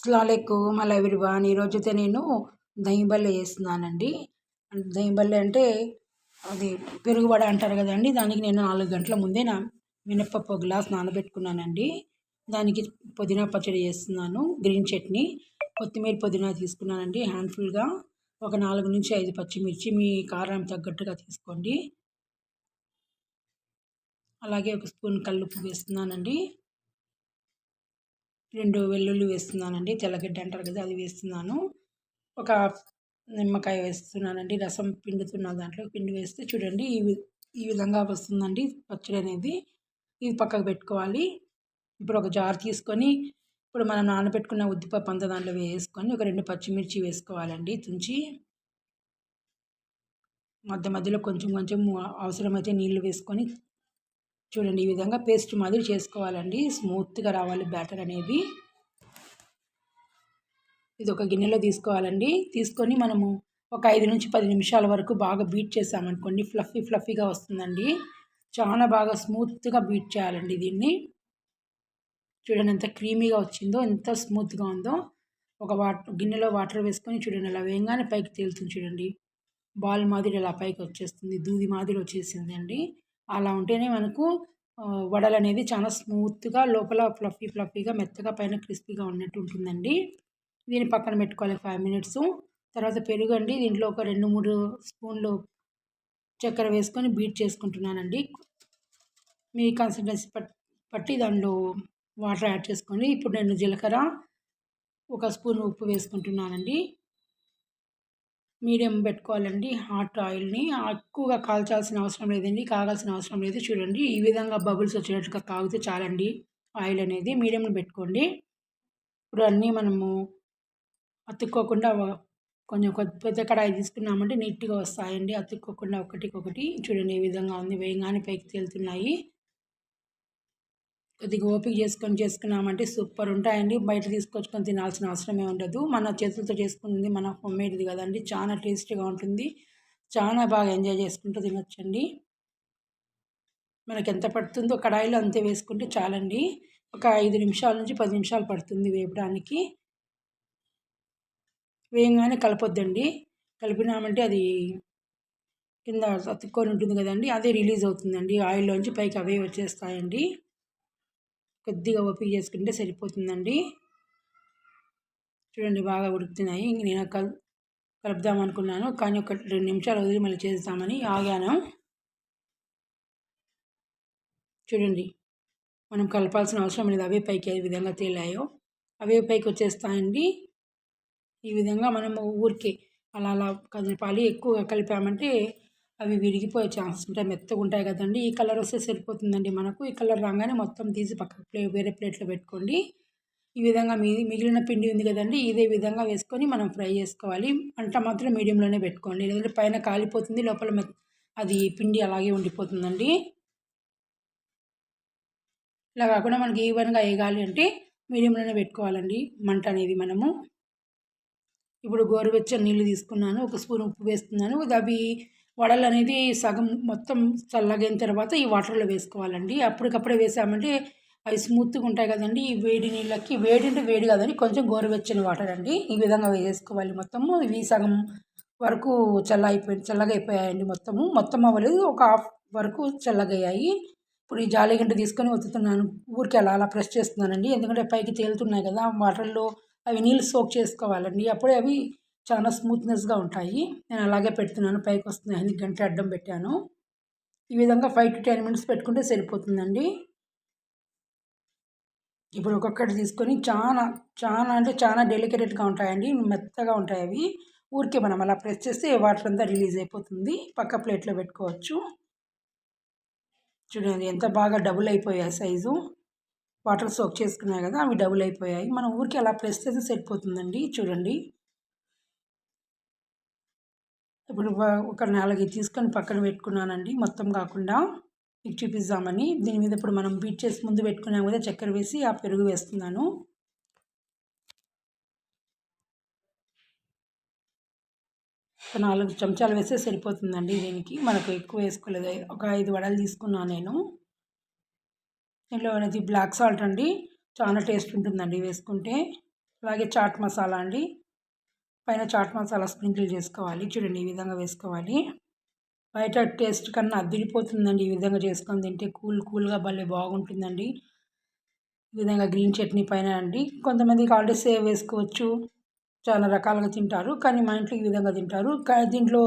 అస్సలాముఅలైకుం hello everyone. ఈరోజైతే నేను దही బల్లె చేస్తున్నానండి. దही బల్లె అంటే అది పెరుగు వడ అంటారు కదండి. దానికి నేను 4 గంటల ముందే మినపప్పు ఒక గ్లాస్ నానబెట్టుకున్నానండి. దానికి పుదీనా పచ్చడి చేస్తున్నాను, గ్రీన్ చట్నీ, కొత్తిమీర పుదీనా తీసుకున్నానండి హ్యాండ్ఫుల్గా. ఒక 4 నుంచి 5 పచ్చిమిర్చి మీ కారం తగ్గట్టుగా తీసుకోండి. అలాగే ఒక స్పూన్ కల్లుప్పు వేస్తున్నానండి. 2 వెల్లుల్లి వేస్తున్నానండి, తెల్లగడ్డ అంటారు కదా అది వేస్తున్నాను. ఒక నిమ్మకాయ వేస్తున్నానండి, రసం పిండుతున్న దాంట్లో పిండి వేస్తే చూడండి ఈ విధంగా వస్తుందండి పచ్చడి అనేది. ఇది పక్కకు పెట్టుకోవాలి. ఇప్పుడు ఒక జార్ తీసుకొని ఇప్పుడు మనం నానబెట్టుకున్న ఉద్దిపప్పు అంతా దాంట్లో వేసుకొని ఒక 2 పచ్చిమిర్చి వేసుకోవాలండి తుంచి. మధ్యలో కొంచెం అవసరమైతే నీళ్లు వేసుకొని చూడండి ఈ విధంగా పేస్ట్ మాదిరి చేసుకోవాలండి. స్మూత్గా రావాలి బ్యాటర్ అనేది. ఇది ఒక గిన్నెలో తీసుకోవాలండి. తీసుకొని మనము ఒక 5 నుంచి 10 నిమిషాల వరకు బాగా బీట్ చేసామనుకోండి ఫ్లఫీగా వస్తుందండి. చాలా బాగా స్మూత్గా బీట్ చేయాలండి దీన్ని. చూడండి ఎంత క్రీమీగా వచ్చిందో, ఎంత స్మూత్గా ఉందో. ఒక గిన్నెలో వాటర్ వేసుకొని చూడండి అలా వేయంగానే పైకి తేలుతుంది చూడండి. బాల్ మాదిరి అలా పైకి వచ్చేస్తుంది, దూది మాదిరి వచ్చేసిందండి. అలా ఉంటేనే మనకు వడలు అనేది చాలా స్మూత్గా, లోపల ఫ్లఫీగా మెత్తగా, పైన క్రిస్పీగా ఉన్నట్టు ఉంటుందండి. దీన్ని పక్కన పెట్టుకోవాలి 5 మినిట్స్. తర్వాత పెరుగు అండి, దీంట్లో ఒక 2-3 స్పూన్లు చక్కెర వేసుకొని బీట్ చేసుకుంటున్నానండి. మీ కన్సిస్టెన్సీ బట్టి దానిలో వాటర్ యాడ్ చేసుకోండి. ఇప్పుడు నేను జీలకర్ర, ఒక స్పూన్ ఉప్పు వేసుకుంటున్నానండి. మీడియం పెట్టుకోవాలండి హాట్ ఆయిల్ని. ఎక్కువగా కాల్చాల్సిన అవసరం లేదండి, కాగాల్సిన అవసరం లేదు. చూడండి ఈ విధంగా బబుల్స్ వచ్చేటట్టుగా కాగితే చాలండి ఆయిల్ అనేది. మీడియంలో పెట్టుకోండి. ఇప్పుడు అన్నీ మనము అతుక్కోకుండా కొంచెం పెద్ద కడాయి తీసుకున్నామంటే నీట్గా వస్తాయండి, అతుక్కోకుండా ఒకటికొకటి. చూడండి ఏ విధంగా ఉంది, వేయంగానే పైకి తేలుతున్నాయి. కొద్దిగా ఓపిక చేసుకున్నామంటే సూపర్ ఉంటాయండి. బయట తీసుకొచ్చుకొని తినాల్సిన అవసరమే ఉండదు. మన చేతులతో చేసుకుంది, మన హోమ్మేడ్ది కదండి, చాలా టేస్టీగా ఉంటుంది. చాలా బాగా ఎంజాయ్ చేసుకుంటూ తినొచ్చండి. మనకి ఎంత పడుతుందో కడాయిలో అంతే వేసుకుంటే చాలండి. ఒక 5 నిమిషాల నుంచి 10 నిమిషాలు పడుతుంది వేపడానికి. వేయంగానే కలపొద్దండి. కలిపినామంటే అది కింద అతుక్కొని ఉంటుంది కదండి, అదే రిలీజ్ అవుతుందండి ఆయిల్లోంచి పైకి, అవే వచ్చేస్తాయండి. కొద్దిగా ఓపిక చేసుకుంటే సరిపోతుందండి. చూడండి బాగా ఉడుకుతున్నాయి. ఇంక నేను కలుపుదాం అనుకున్నాను, కానీ ఒక 2 నిమిషాలు వదిలి మళ్ళీ చేస్తామని ఆగాను. చూడండి మనం కలపాల్సిన అవసరం లేదు, అవే పైకి ఏ విధంగా తేలాయో అవే పైకి వచ్చేస్తాయండి. ఈ విధంగా మనము ఊరికే అలా కదపాలి. ఎక్కువగా కలిపామంటే అవి విరిగిపోయే ఛాన్సెస్ ఉంటాయి, మెత్తగా ఉంటాయి కదండి. ఈ కలర్ వస్తే సరిపోతుందండి మనకు. ఈ కలర్ రాగానే మొత్తం తీసి పక్కకు వేరే ప్లేట్లో పెట్టుకోండి. ఈ విధంగా మిగిలిన పిండి ఉంది కదండి, ఇదే విధంగా వేసుకొని మనం ఫ్రై చేసుకోవాలి. మంట మాత్రం మీడియంలోనే పెట్టుకోండి, లేదంటే పైన కాలిపోతుంది, లోపల అది పిండి అలాగే ఉండిపోతుందండి. ఇలా కాకుండా మనకి ఈవెన్గా వేయగాలి అంటే మీడియంలోనే పెట్టుకోవాలండి మంట అనేది మనము. ఇప్పుడు గోరువెచ్చని నీళ్ళు తీసుకున్నాను, ఒక స్పూన్ ఉప్పు వేస్తున్నాను. అవి వడలు అనేది సగం మొత్తం చల్లగైన తర్వాత ఈ వాటర్లో వేసుకోవాలండి. అప్పటికప్పుడే వేసామంటే అవి స్మూత్గా ఉంటాయి కదండి. ఈ వేడి నీళ్ళకి, వేడి అంటే వేడి కాదండి, కొంచెం గోరువెచ్చని వాటర్ అండి. ఈ విధంగా వేసుకోవాలి మొత్తము. ఇవి సగం వరకు చల్లగా అయిపోయాయండి. మొత్తం అవ్వలేదు, ఒక హాఫ్ వరకు చల్లగయ్యాయి. ఇప్పుడు ఈ జాలిగంట తీసుకొని ఒత్తుతున్నాను, ఊరికి అలా ప్రెస్ చేస్తున్నానండి. ఎందుకంటే పైకి తేలుతున్నాయి కదా వాటర్లో, అవి నీళ్ళు సోక్ చేసుకోవాలండి, అప్పుడే అవి చాలా స్మూత్నెస్గా ఉంటాయి. నేను అలాగే పెడుతున్నాను, పైకి వస్తున్నాయని గంట అడ్డం పెట్టాను. ఈ విధంగా 5 to 10 మినిట్స్ పెట్టుకుంటే సరిపోతుందండి. ఇప్పుడు ఒక్కొక్కటి తీసుకొని చాలా డెలికేటెడ్గా ఉంటాయండి, మెత్తగా ఉంటాయి అవి. ఊరికే మనం అలా ప్రెస్ చేస్తే వాటర్ అంతా రిలీజ్ అయిపోతుంది. పక్క ప్లేట్లో పెట్టుకోవచ్చు. చూడండి ఎంత బాగా డబుల్ అయిపోయాయి సైజు. వాటర్ సోక్ చేసుకున్నాయి కదా, అవి డబుల్ అయిపోయాయి. మనం ఊరికి అలా ప్రెస్ చేస్తే సరిపోతుందండి. చూడండి ఇప్పుడు ఒక 4 తీసుకొని పక్కన పెట్టుకున్నానండి, మొత్తం కాకుండా మీకు చూపిద్దామని. దీని మీద ఇప్పుడు మనం బీట్ చేసి ముందు పెట్టుకున్నాం కదా, చక్కెర వేసి ఆ పెరుగు వేస్తున్నాను. ఒక 4 చెంచాలు వేస్తే సరిపోతుందండి దీనికి, మనకు ఎక్కువ వేసుకోలేదు. ఒక 5 వడలు తీసుకున్నాను నేను. దీంట్లో అనేది బ్లాక్ సాల్ట్ అండి, చాలా టేస్ట్ ఉంటుందండి వేసుకుంటే. అలాగే చాట్ మసాలా అండి, పైన చాట్ మసాలా స్ప్రింకిల్ చేసుకోవాలి. చూడండి ఈ విధంగా వేసుకోవాలి. బయట టేస్ట్ కన్నా అదిరిపోతుందండి ఈ విధంగా చేసుకొని తింటే. కూల్గా భలే బాగుంటుందండి. ఈ విధంగా గ్రీన్ చట్నీ పైన అండి. కొంతమందికి ఆల్రెడీ సేవ్ వేసుకోవచ్చు, చాలా రకాలుగా తింటారు. కానీ మా ఇంట్లో ఈ విధంగా తింటారు. దీంట్లో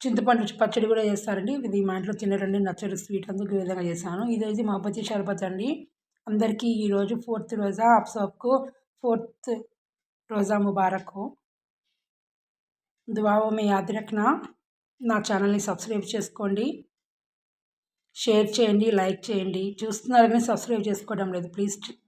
చింతపండు పచ్చడి కూడా చేస్తారండి. ఇది మా ఇంట్లో తినరండి, నచ్చడు స్వీట్, అందుకు ఈ విధంగా చేశాను. ఇదైతే మహబతీ షర్బత్ అండి. అందరికీ ఈరోజు 4th రోజా, आप सबको 4th రోజా ముబారక్ हो. దుఆओं में याद रखना. నా ఛానల్ని సబ్స్క్రైబ్ చేసుకోండి, షేర్ చేయండి, లైక్ చేయండి. చూస్తున్నారు కానీ సబ్స్క్రైబ్ చేసుకోవడం లేదు. ప్లీజ్